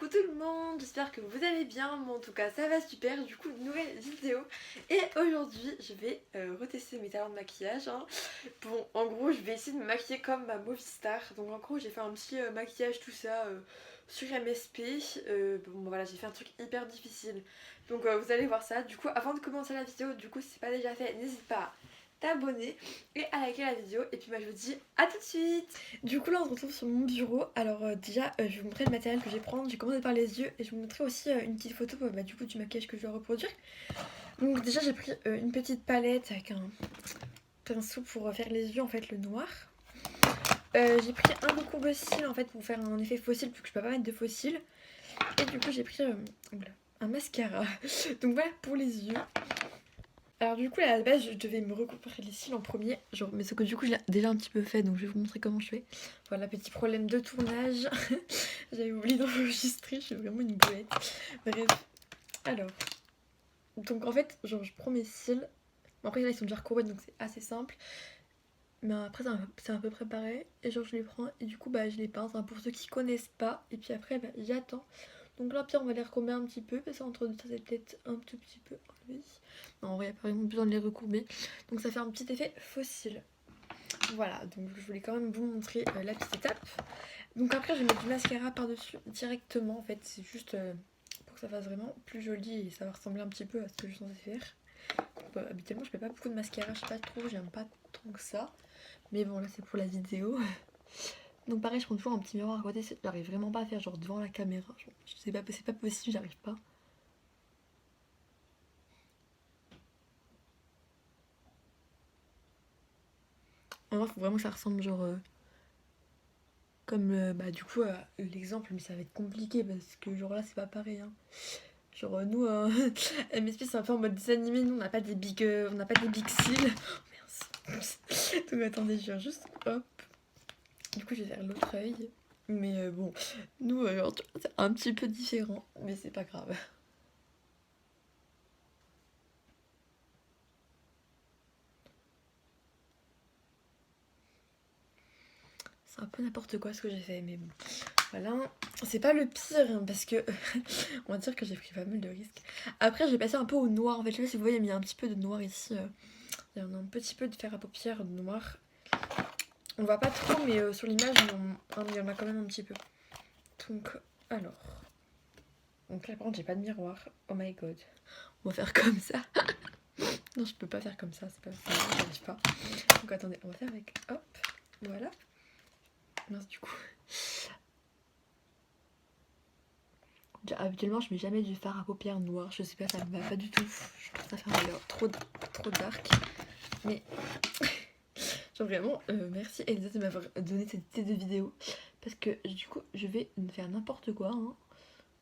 tout le monde, j'espère que vous allez bien, moi en tout cas ça va super, du coup nouvelle vidéo. Et aujourd'hui je vais retester mes talents de maquillage hein. Bon en gros je vais essayer de me maquiller comme ma movie star. Donc en gros j'ai fait un petit maquillage tout ça sur MSP. Bon voilà, j'ai fait un truc hyper difficile. Donc vous allez voir ça. Du coup avant de commencer la vidéo, du coup si c'est pas déjà fait, n'hésite pas à t'abonner et à liker la vidéo. Et puis moi je vous dis à tout de suite. Du coup là on se retrouve sur mon bureau. Alors déjà je vais vous montrer le matériel que je vais prendre. J'ai commencé par les yeux et je vais vous montrer aussi une petite photo du coup du maquillage que je vais reproduire. Donc déjà j'ai pris une petite palette avec un pinceau pour faire les yeux en fait, le noir. J'ai pris un recourbe cils en fait pour faire un effet faux cils, vu que je peux pas mettre de faux cils. Et du coup j'ai pris un mascara. Donc voilà pour les yeux. Alors du coup à la base je devais me recouvrir les cils en premier, genre, mais ce que du coup j'ai déjà un petit peu fait, donc je vais vous montrer comment je fais. Voilà, petit problème de tournage. J'avais oublié d'enregistrer, je suis vraiment une boulette. Bref, alors, donc en fait genre je prends mes cils. Après là ils sont déjà recourbés donc c'est assez simple. Mais après c'est à peu près pareil. Et genre je les prends et du coup je les pince hein, pour ceux qui connaissent pas. Et puis après j'attends. Donc là pire on va les recourber un petit peu. Parce qu'entre deux ça c'est peut-être un tout petit peu enlevé. Non en vrai il n'y a pas vraiment besoin de les recourber. Donc ça fait un petit effet fossile. Voilà, donc je voulais quand même vous montrer la petite étape. Donc après je vais mettre du mascara par dessus directement en fait. C'est juste pour que ça fasse vraiment plus joli. Et ça va ressembler un petit peu à ce que je suis censée faire. Habituellement je fais pas beaucoup de mascara, je sais pas trop, j'aime pas tant que ça. Mais bon là c'est pour la vidéo. Donc pareil je prends toujours un petit miroir à côté, j'arrive vraiment pas à faire genre devant la caméra. Genre, c'est pas possible, j'arrive pas. En vrai faut vraiment que ça ressemble genre comme du coup l'exemple, mais ça va être compliqué parce que genre là c'est pas pareil hein. Genre nous MSP c'est un peu en mode dessin animé, nous on n'a pas des big cils. Oh, mince. Donc attendez je vais juste hop. Du coup je vais faire l'autre œil. Mais bon, nous c'est un petit peu différent, mais c'est pas grave. C'est un peu n'importe quoi ce que j'ai fait, mais bon. Voilà, c'est pas le pire, hein, parce que on va dire que j'ai pris pas mal de risques. Après, j'ai passé un peu au noir. En fait, je sais pas si vous voyez, mais il y a un petit peu de noir ici. Il y a un petit peu de fer à paupières noir. On voit pas trop, mais sur l'image, il y en a quand même un petit peu. Donc, alors. Donc là, par contre, j'ai pas de miroir. Oh my god. On va faire comme ça. Non, je peux pas faire comme ça, c'est pas possible, j'arrive pas. Donc attendez, on va faire avec. Hop, voilà. Mince, du coup. Habituellement, je mets jamais du fard à paupières noir. Je sais pas, ça me va pas du tout. Je trouve ça faire trop dark. Mais genre vraiment, merci Elsa de m'avoir donné cette idée de vidéo. Parce que du coup, je vais faire n'importe quoi. Hein.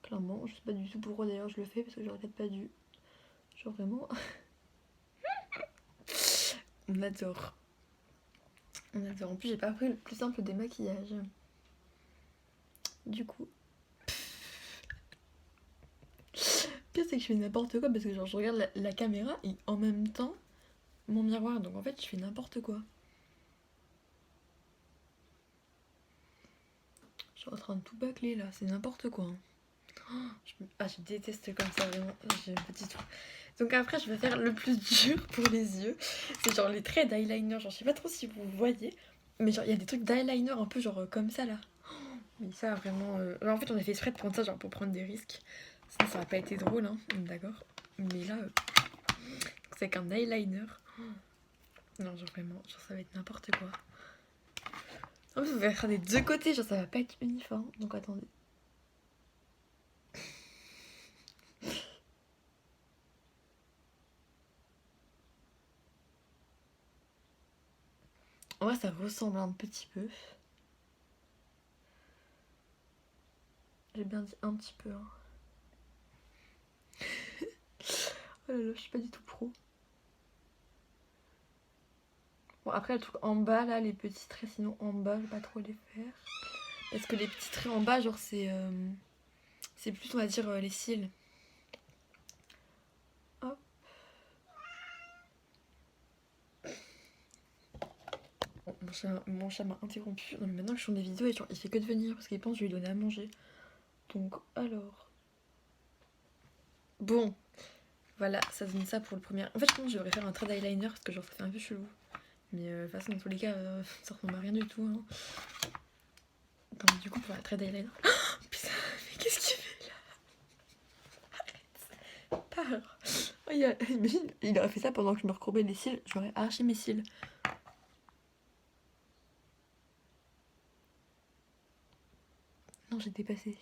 Clairement, je sais pas du tout pourquoi d'ailleurs je le fais. Parce que j'aurais peut-être pas dû. Genre vraiment. On adore. On adore. En plus, j'ai pas pris le plus simple des maquillages. Du coup. Le pire, c'est que je fais n'importe quoi parce que genre je regarde la caméra et en même temps mon miroir. Donc en fait, je fais n'importe quoi. Je suis en train de tout bâcler là, c'est n'importe quoi. Hein. Je déteste comme ça, vraiment. J'ai un petit trou. Donc après, je vais faire le plus dur pour les yeux. C'est genre les traits d'eyeliner. Genre, je sais pas trop si vous voyez, mais genre, il y a des trucs d'eyeliner un peu genre comme ça là. Mais ça, vraiment. En fait, on a fait exprès de prendre ça genre pour prendre des risques. Sinon, ça aurait pas été drôle, hein. D'accord. Mais là, c'est qu'un eyeliner. Non, genre vraiment, genre ça va être n'importe quoi. En plus, vous verrez faire des deux côtés, genre ça va pas être uniforme. Donc attendez. En vrai, ça ressemble un petit peu. J'ai bien dit un petit peu. Hein. Oh là là, je suis pas du tout pro. Bon, après, le truc en bas, là, les petits traits, sinon en bas, je vais pas trop les faire. Parce que les petits traits en bas, genre, c'est plus, on va dire, les cils. Hop. Bon, mon chat m'a interrompu. Non, mais maintenant que je tourne des vidéos, et genre, il fait que de venir parce qu'il pense que je vais lui donner à manger. Donc alors... Bon, voilà, ça donne ça pour le premier. En fait, je pense que je devrais faire un trade eyeliner parce que genre ça fait un peu chelou. Mais de toute façon, dans tous les cas, ça ressemble à rien du tout. Hein. Donc du coup, pour un trade eyeliner... Oh, putain, mais qu'est-ce qu'il fait là? Arrête. Pars. Oh, imagine, il aurait fait ça pendant que je me recourbais les cils, j'aurais arraché mes cils. Non, j'ai dépassé. De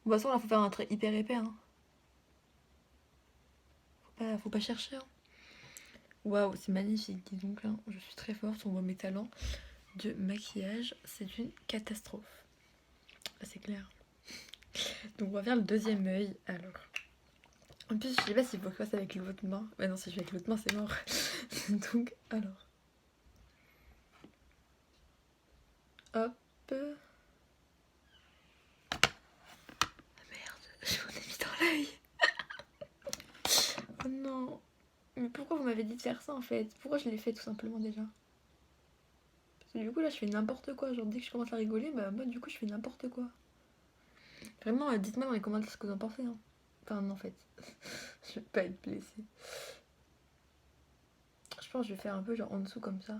toute façon, là, faut faire un trait hyper épais. Hein. Faut pas chercher. Hein. Waouh, c'est magnifique. Dis donc, là, je suis très forte. On voit mes talents de maquillage. C'est une catastrophe. Là, c'est clair. Donc, on va faire le deuxième œil. Alors, en plus, je sais pas si faut que je fasse avec l'autre main. Bah non, si je fais avec l'autre main, c'est mort. Donc, alors. Hop. Je m'en ai mis dans l'œil. Oh non. Mais pourquoi vous m'avez dit de faire ça en fait? Pourquoi je l'ai fait tout simplement déjà? Parce que du coup là je fais n'importe quoi. Genre dès que je commence à rigoler, bah moi du coup je fais n'importe quoi. Vraiment, dites-moi dans les commentaires ce que vous en pensez. Hein. Enfin non en fait. Je vais pas être blessée. Je pense que je vais faire un peu genre en dessous comme ça.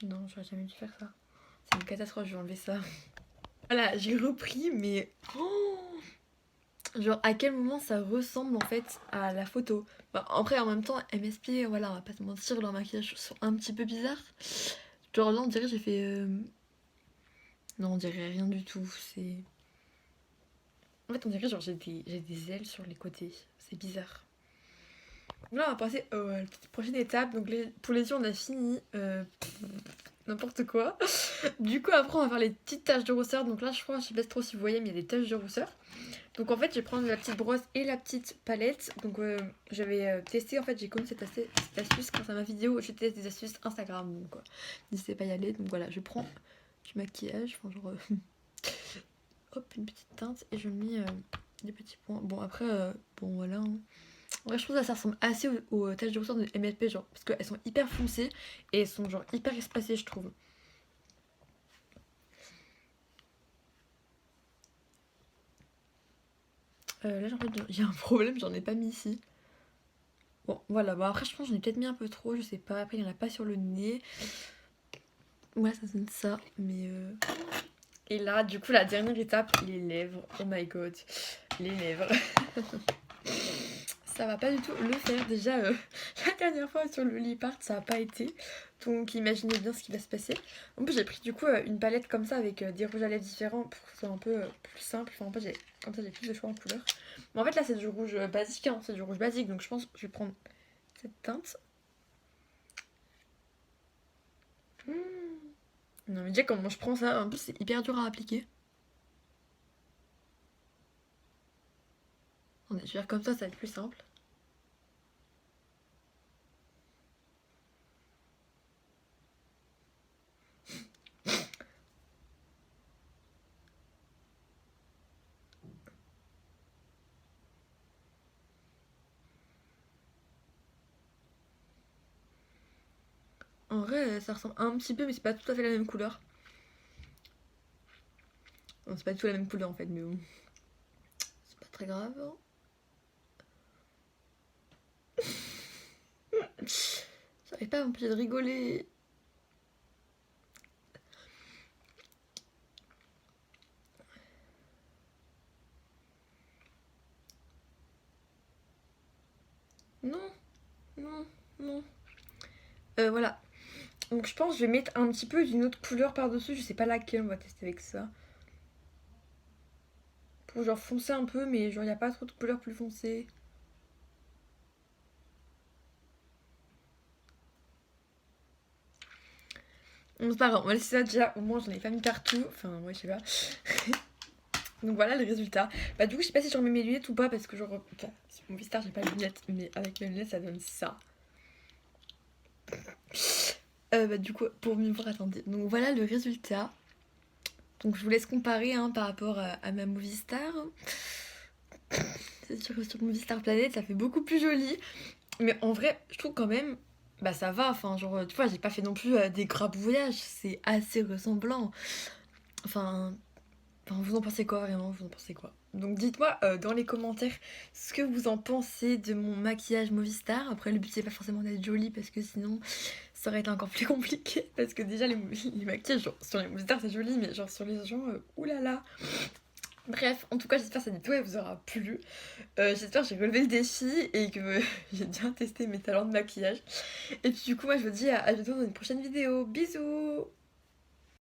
Non, j'aurais jamais dû faire ça. C'est une catastrophe, je vais enlever ça. Voilà, j'ai repris mais... Oh, genre à quel moment ça ressemble en fait à la photo. Bah, après en même temps MSP, voilà, on va pas se mentir, leurs maquillages sont un petit peu bizarres. Genre là on dirait j'ai fait... Non on dirait rien du tout, c'est... En fait on dirait genre j'ai des ailes sur les côtés, c'est bizarre. Là on va passer à la prochaine étape, donc pour les yeux on a fini, n'importe quoi. Du coup après on va faire les petites taches de rousseur, donc là je crois, je sais pas trop si vous voyez mais il y a des taches de rousseur. Donc en fait je vais prendre la petite brosse et la petite palette. Donc j'avais testé, en fait j'ai connu cette astuce grâce à ma vidéo. Je teste des astuces Instagram, donc n'hésitez pas à y aller. Donc voilà, je prends du maquillage, enfin genre hop une petite teinte et je mets des petits points. Bon après bon voilà. Hein. En vrai je trouve que ça ressemble assez aux taches de rousseur de MLP genre parce qu'elles sont hyper foncées et elles sont genre hyper espacées je trouve. Là en fait j'ai un problème, j'en ai pas mis ici. Bon voilà, bon après je pense que j'en ai peut-être mis un peu trop, je sais pas, après il y en a pas sur le nez. Ouais ça donne ça, mais Et là du coup la dernière étape, les lèvres, oh my god, les lèvres. Ça va pas du tout le faire, déjà la dernière fois sur le lip art ça a pas été. Donc imaginez bien ce qui va se passer. En plus j'ai pris du coup une palette comme ça avec des rouges à lèvres différents pour que ce soit un peu plus simple. Enfin en fait comme ça j'ai plus de choix en couleur. Mais en fait là c'est du rouge basique, hein. C'est du rouge basique donc je pense que je vais prendre cette teinte. Non mais déjà comment je prends ça, en plus c'est hyper dur à appliquer. Je vais faire comme ça va être plus simple. En vrai, ça ressemble un petit peu, mais c'est pas tout à fait la même couleur. Non, c'est pas du tout la même couleur en fait, mais bon. C'est pas très grave. J'arrive pas à m'empêcher de rigoler. Non, non, non. Voilà. Donc je pense que je vais mettre un petit peu d'une autre couleur par-dessus. Je sais pas laquelle, on va tester avec ça. Pour genre foncer un peu, mais genre y a pas trop de couleurs plus foncées. Bon, c'est pas grave, on va laisser ça déjà. Au moins j'en ai pas mis partout. Enfin, ouais, je sais pas. Donc voilà le résultat. Bah du coup je sais pas si je remets mes lunettes ou pas parce que genre... Enfin, sur mon visage j'ai pas de lunettes, mais avec mes lunettes ça donne ça. Bah du coup pour mieux voir, attendez. Donc voilà le résultat. Donc je vous laisse comparer hein, par rapport à ma Movie Star. C'est sûr que sur Movie Star Planet ça fait beaucoup plus joli. Mais en vrai je trouve quand même bah ça va, enfin genre tu vois j'ai pas fait non plus des grabouillages, c'est assez ressemblant. Enfin, vous en pensez quoi vraiment, vous en pensez quoi? Donc dites-moi dans les commentaires ce que vous en pensez de mon maquillage Movistar. Après le but c'est pas forcément d'être jolie parce que sinon ça aurait été encore plus compliqué. Parce que déjà les maquillages genre, sur les Movistar c'est joli mais genre sur les gens, oulala. Bref, en tout cas j'espère que cette vidéo elle vous aura plu. J'espère que j'ai relevé le défi et que j'ai bien testé mes talents de maquillage. Et puis du coup moi je vous dis à bientôt dans une prochaine vidéo. Bisous.